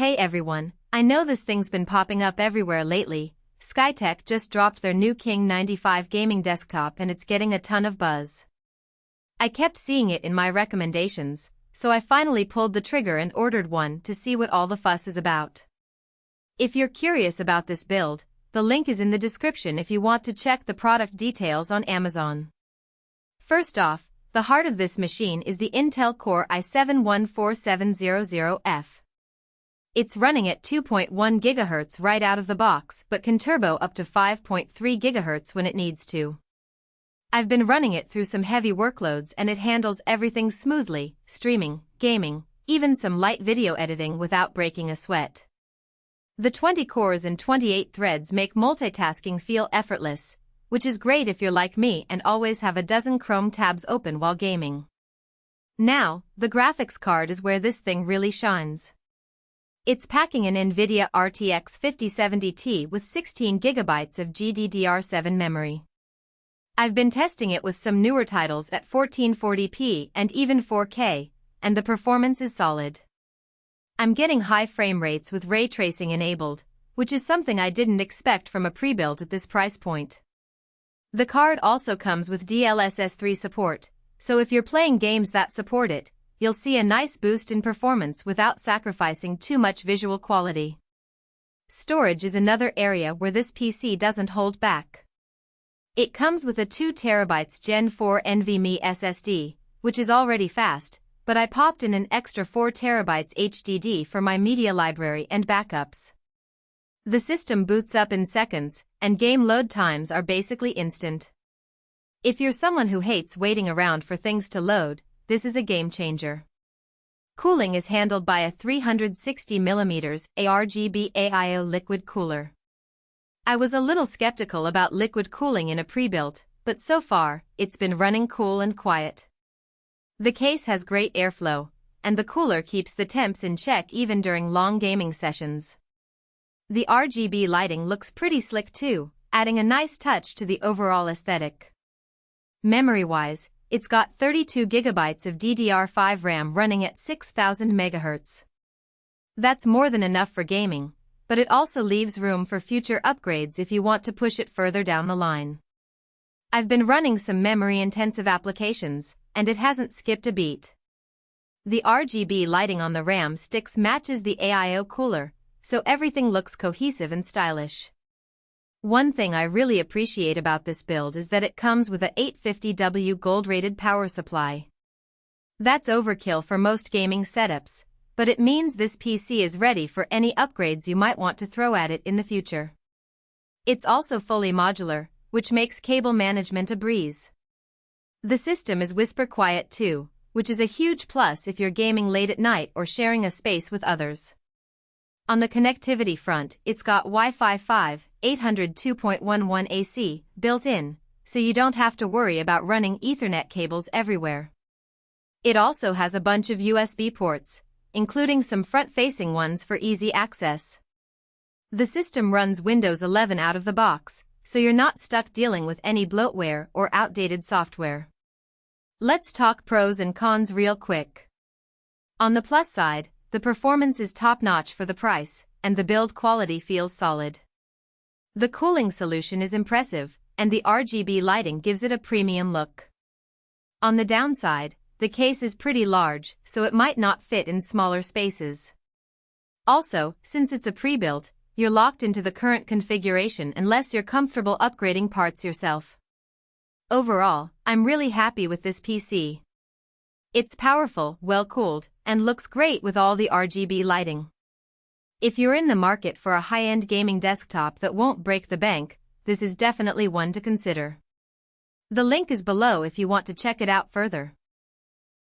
Hey everyone, I know this thing's been popping up everywhere lately. Skytech just dropped their new King 95 gaming desktop and it's getting a ton of buzz. I kept seeing it in my recommendations, so I finally pulled the trigger and ordered one to see what all the fuss is about. If you're curious about this build, the link is in the description if you want to check the product details on Amazon. First off, the heart of this machine is the Intel Core i7-14700F. It's running at 2.1 GHz right out of the box but can turbo up to 5.3 GHz when it needs to. I've been running it through some heavy workloads and it handles everything smoothly, streaming, gaming, even some light video editing without breaking a sweat. The 20 cores and 28 threads make multitasking feel effortless, which is great if you're like me and always have a dozen Chrome tabs open while gaming. Now, the graphics card is where this thing really shines. It's packing an NVIDIA RTX 5070 Ti with 16 GB of GDDR7 memory. I've been testing it with some newer titles at 1440p and even 4K, and the performance is solid. I'm getting high frame rates with ray tracing enabled, which is something I didn't expect from a pre-built at this price point. The card also comes with DLSS 3 support, so if you're playing games that support it, you'll see a nice boost in performance without sacrificing too much visual quality. Storage is another area where this PC doesn't hold back. It comes with a 2TB Gen 4 NVMe SSD, which is already fast, but I popped in an extra 4TB HDD for my media library and backups. The system boots up in seconds, and game load times are basically instant. If you're someone who hates waiting around for things to load, this is a game changer. Cooling is handled by a 360mm ARGB AIO liquid cooler. I was a little skeptical about liquid cooling in a pre-built, but so far, it's been running cool and quiet. The case has great airflow, and the cooler keeps the temps in check even during long gaming sessions. The RGB lighting looks pretty slick too, adding a nice touch to the overall aesthetic. Memory-wise, it's got 32 GB of DDR5 RAM running at 6000 MHz. That's more than enough for gaming, but it also leaves room for future upgrades if you want to push it further down the line. I've been running some memory-intensive applications, and it hasn't skipped a beat. The RGB lighting on the RAM sticks matches the AIO cooler, so everything looks cohesive and stylish. One thing I really appreciate about this build is that it comes with a 850W gold-rated power supply. That's overkill for most gaming setups, but it means this PC is ready for any upgrades you might want to throw at it in the future. It's also fully modular, which makes cable management a breeze. The system is whisper quiet too, which is a huge plus if you're gaming late at night or sharing a space with others. On the connectivity front, it's got Wi-Fi 5, 802.11 AC, built in, so you don't have to worry about running Ethernet cables everywhere. It also has a bunch of USB ports, including some front-facing ones for easy access. The system runs Windows 11 out of the box, so you're not stuck dealing with any bloatware or outdated software. Let's talk pros and cons real quick. On the plus side, the performance is top-notch for the price, and the build quality feels solid. The cooling solution is impressive, and the RGB lighting gives it a premium look. On the downside, the case is pretty large, so it might not fit in smaller spaces. Also, since it's a pre-built, you're locked into the current configuration unless you're comfortable upgrading parts yourself. Overall, I'm really happy with this PC. It's powerful, well-cooled, and looks great with all the RGB lighting. If you're in the market for a high-end gaming desktop that won't break the bank, this is definitely one to consider. The link is below if you want to check it out further.